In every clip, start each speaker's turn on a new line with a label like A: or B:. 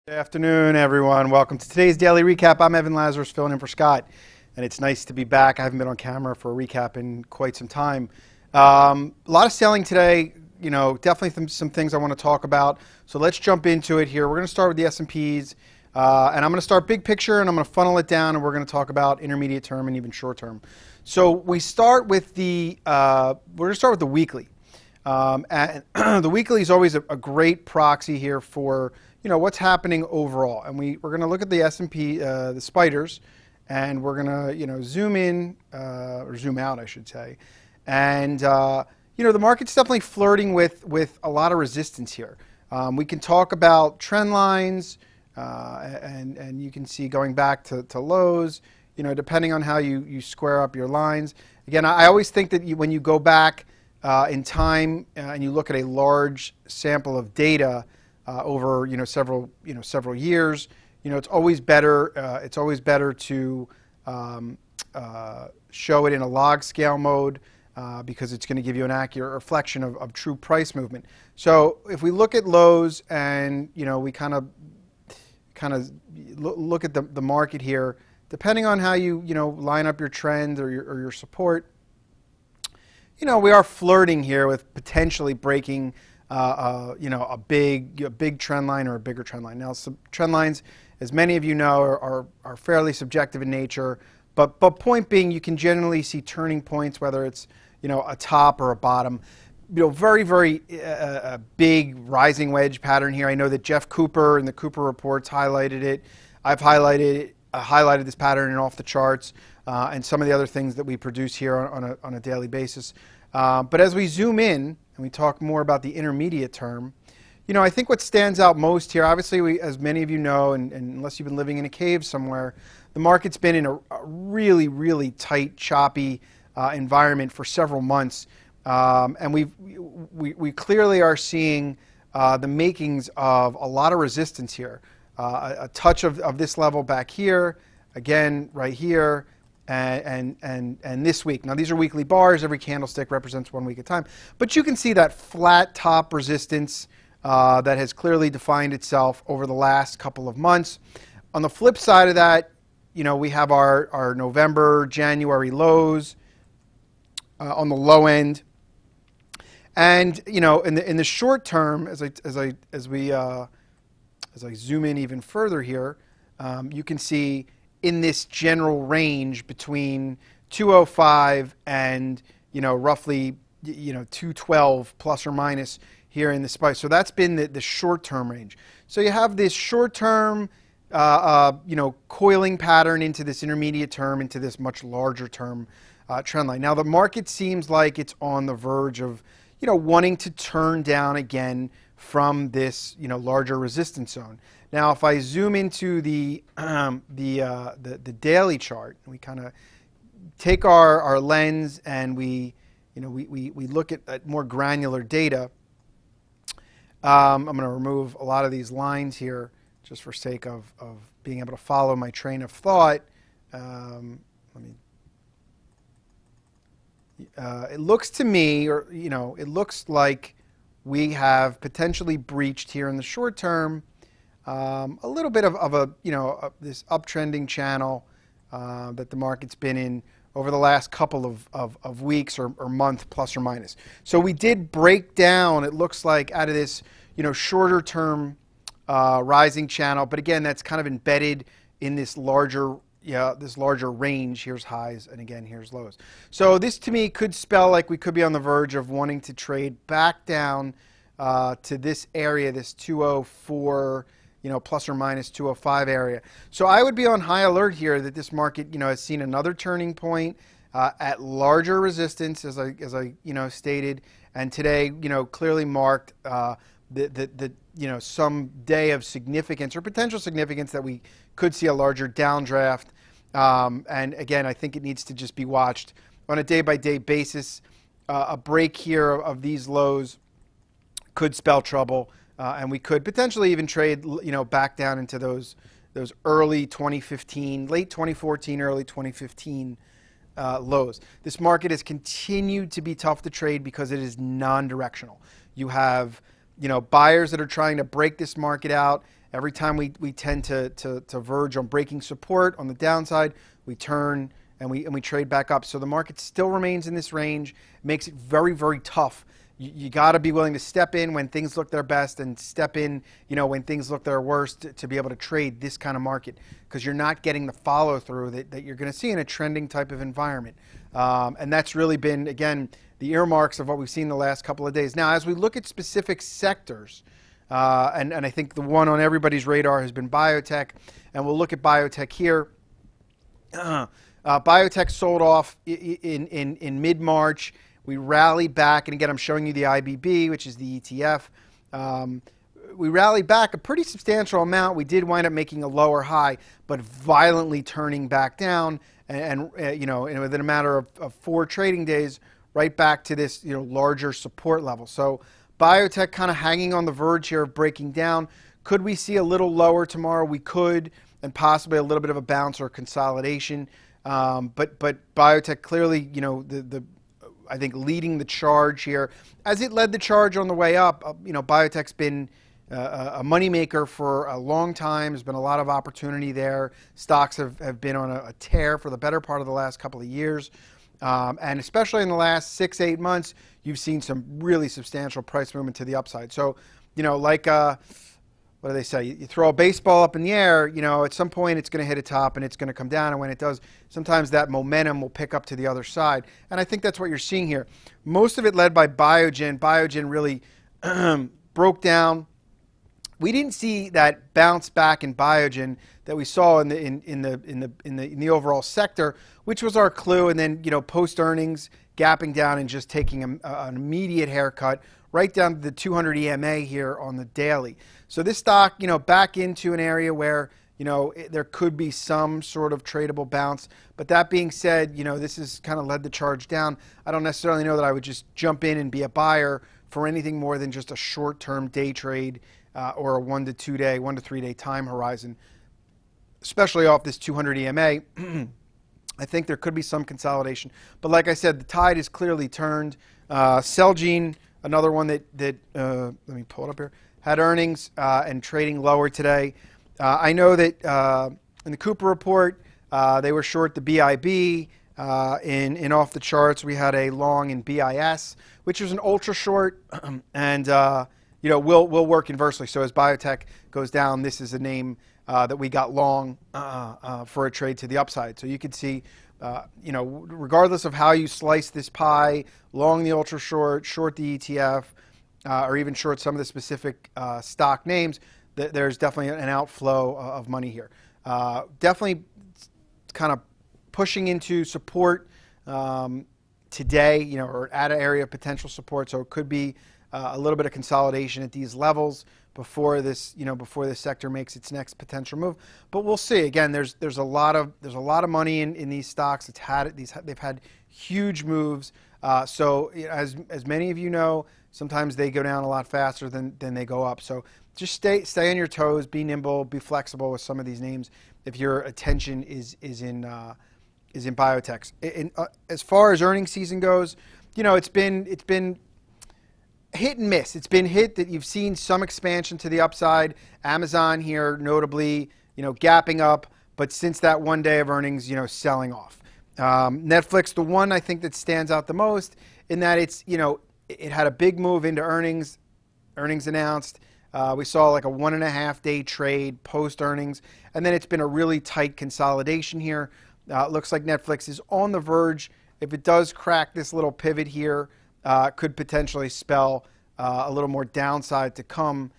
A: Good afternoon, everyone. Welcome to today's daily recap. I'm Evan Lazarus, filling in for Scott, and it's nice to be back. I haven't been on camera for a recap in quite some time. A lot of selling today. Definitely some things I want to talk about. So let's jump into it here. We're going to start with the S&Ps, and I'm going to start big picture, and I'm going to funnel it down, and we're going to talk about intermediate term and even short term. So we start with we're going to start with the weekly. And the weekly is always a great proxy here for what's happening overall, and we're going to look at the S&P, the spiders, and we're going to zoom in or zoom out, I should say, and the market's definitely flirting with a lot of resistance here. We can talk about trend lines, and you can see going back to lows, depending on how you square up your lines. Again, I always think that when you go back in time and you look at a large sample of data over several years, it's always better to show it in a log scale mode because it's going to give you an accurate reflection of true price movement. So if we look at lows and we kind of look at the market here, depending on how you line up your trend or your support, we are flirting here with potentially breaking a big trend line or a bigger trend line. Now, some trend lines, as many of you know, are fairly subjective in nature. But point being, you can generally see turning points, whether it's a top or a bottom. Very big rising wedge pattern here. I know that Jeff Cooper in the Cooper reports highlighted it. I've highlighted this pattern in off the charts and some of the other things that we produce here on a daily basis. But as we zoom in and we talk more about the intermediate term, I think what stands out most here, obviously, as many of you know, and unless you've been living in a cave somewhere, the market's been in a really tight, choppy environment for several months. And we clearly are seeing the makings of a lot of resistance here. A touch of this level back here, again right here, and this week. Now these are weekly bars. Every candlestick represents 1 week at a time. But you can see that flat top resistance that has clearly defined itself over the last couple of months. On the flip side of that, we have our November, January lows on the low end. And in the short term, as I zoom in even further here, you can see in this general range between 205 and roughly 212 plus or minus here in the spice. So that's been the short-term range. So you have this short-term coiling pattern into this intermediate term, into this much larger term trend line. Now the market seems like it's on the verge of wanting to turn down again from this larger resistance zone. Now, if I zoom into the daily chart, we kind of take our lens and we look at more granular data. I'm going to remove a lot of these lines here just for sake of being able to follow my train of thought. It looks to me, it looks like we have potentially breached here in the short term a little bit of this uptrending channel that the market's been in over the last couple of weeks or month plus or minus. So we did break down, it looks like, out of this shorter term rising channel, but again that's kind of embedded in this larger range. Here's highs, and again, here's lows. So this, to me, could spell like we could be on the verge of wanting to trade back down to this area, this 204, plus or minus 205 area. So I would be on high alert here that this market, has seen another turning point at larger resistance, as I stated, and today, clearly marked some day of significance or potential significance that we could see a larger downdraft. And again, I think it needs to just be watched on a day-by-day basis. A break here of these lows could spell trouble, and we could potentially even trade, back down into those early 2015, late 2014, early 2015 lows. This market has continued to be tough to trade because it is non-directional. You have buyers that are trying to break this market out. Every time we tend to verge on breaking support on the downside, we turn and we trade back up. So the market still remains in this range. It makes it very, very tough. You got to be willing to step in when things look their best and step in, when things look their worst to be able to trade this kind of market, because you're not getting the follow through that you're going to see in a trending type of environment. And that's really been, again, the earmarks of what we've seen the last couple of days. Now, as we look at specific sectors, and I think the one on everybody's radar has been biotech, and we'll look at biotech here. Biotech sold off in mid-March. We rallied back, and again, I'm showing you the IBB, which is the ETF. We rallied back a pretty substantial amount. We did wind up making a lower high, but violently turning back down, and within a matter of 4 trading days, right back to this larger support level. So biotech kind of hanging on the verge here of breaking down. Could we see a little lower tomorrow? We could, and possibly a little bit of a bounce or consolidation. But biotech clearly, I think leading the charge here. As it led the charge on the way up, biotech's been a moneymaker for a long time. There's been a lot of opportunity there. Stocks have been on a tear for the better part of the last couple of years. And especially in the last 6-8 months, you've seen some really substantial price movement to the upside. So, like what do they say? You throw a baseball up in the air, at some point it's going to hit a top and it's going to come down. And when it does, sometimes that momentum will pick up to the other side. And I think that's what you're seeing here. Most of it led by Biogen. Biogen really broke down. We didn't see that bounce back in Biogen that we saw in the overall sector, which was our clue. And then post earnings, gapping down and just taking an immediate haircut right down to the 200 EMA here on the daily. So this stock, back into an area where there could be some sort of tradable bounce. But that being said, this has kind of led the charge down. I don't necessarily know that I would just jump in and be a buyer for anything more than just a short-term day trade or a 1 to 2 day, 1 to 3 day time horizon, especially off this 200 EMA. I think there could be some consolidation. But like I said, the tide is clearly turned. CELG, another one that let me pull it up here, had earnings and trading lower today. I know that in the Cooper report, they were short the BIIB. In off the charts, we had a long in BIS, which was an ultra short, and will work inversely. So as biotech goes down, this is a name that we got long for a trade to the upside. So you could see, regardless of how you slice this pie, long the ultra short, short the ETF, or even short some of the specific stock names, there's definitely an outflow of money here. Definitely kind of pushing into support today, or at an area of potential support. So it could be a little bit of consolidation at these levels before this, before this sector makes its next potential move. But we'll see. Again, there's a lot of money in these stocks. They've had huge moves. So as many of you know, sometimes they go down a lot faster than they go up. So just stay on your toes, be nimble, be flexible with some of these names if your attention is in biotechs. As far as earnings season goes, it's been hit and miss. It's been hit that you've seen some expansion to the upside. Amazon here, notably, gapping up, but since that 1 day of earnings, selling off. Netflix, the one I think that stands out the most in that it's, it had a big move into earnings announced. We saw like a 1.5 day trade post earnings, and then it's been a really tight consolidation here. It looks like Netflix is on the verge. If it does crack this little pivot here, could potentially spell a little more downside to come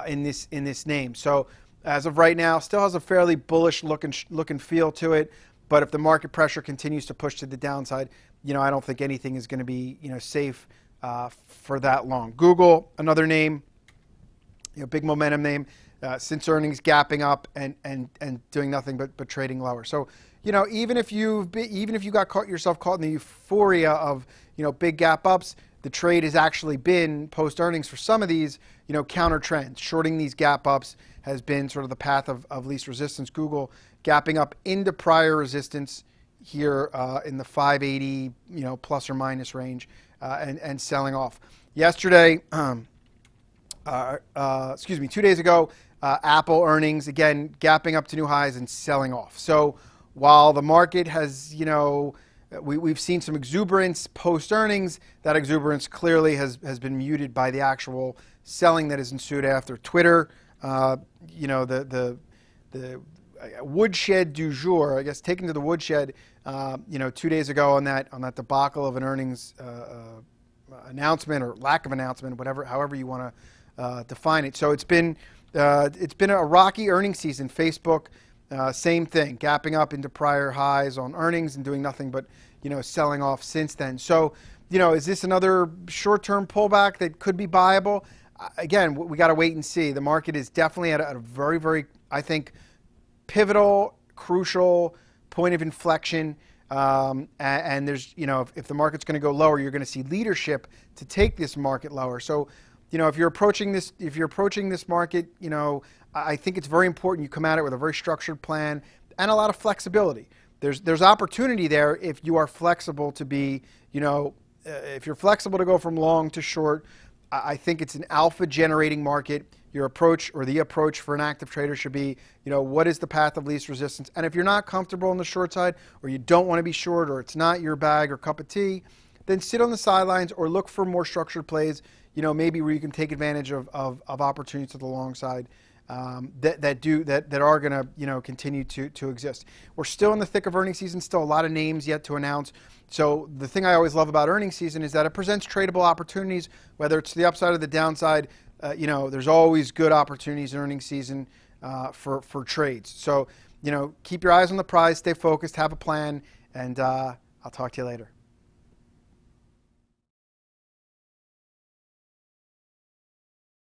A: in this name. So as of right now, still has a fairly bullish look and feel to it. But if the market pressure continues to push to the downside, I don't think anything is going to be safe for that long. Google, another name, big momentum name, since earnings gapping up and doing nothing but trading lower. So even if you got yourself caught in the euphoria of big gap ups, the trade has actually been post earnings for some of these counter trends. Shorting these gap ups has been sort of the path of least resistance. Google gapping up into prior resistance here in the 580 plus or minus range and selling off. Yesterday excuse me, 2 days ago, Apple earnings, again, gapping up to new highs and selling off. So while the market has, we've seen some exuberance post-earnings, that exuberance clearly has been muted by the actual selling that has ensued after. Twitter, the woodshed du jour, I guess, taken to the woodshed, 2 days ago on that debacle of an earnings announcement or lack of announcement, however you want to define it. So it's been a rocky earnings season. Facebook, same thing, gapping up into prior highs on earnings and doing nothing but selling off since then. So is this another short-term pullback that could be buyable? Again, we got to wait and see. The market is definitely at a very, very, I think, pivotal, crucial point of inflection. And there's, if the market's going to go lower, you're going to see leadership to take this market lower. So, if you're approaching this market, I think it's very important you come at it with a very structured plan and a lot of flexibility. There's opportunity there if you are flexible to be, if you're flexible to go from long to short. I think it's an alpha generating market. Your approach, or the approach for an active trader, should be, what is the path of least resistance? And if you're not comfortable on the short side, or you don't want to be short, or it's not your bag or cup of tea, then sit on the sidelines or look for more structured plays, maybe where you can take advantage of opportunities to the long side that are going to continue to exist. We're still in the thick of earnings season, still a lot of names yet to announce. So the thing I always love about earnings season is that it presents tradable opportunities, whether it's the upside or the downside. There's always good opportunities in earnings season for trades. So, keep your eyes on the prize, stay focused, have a plan, and I'll talk to you later.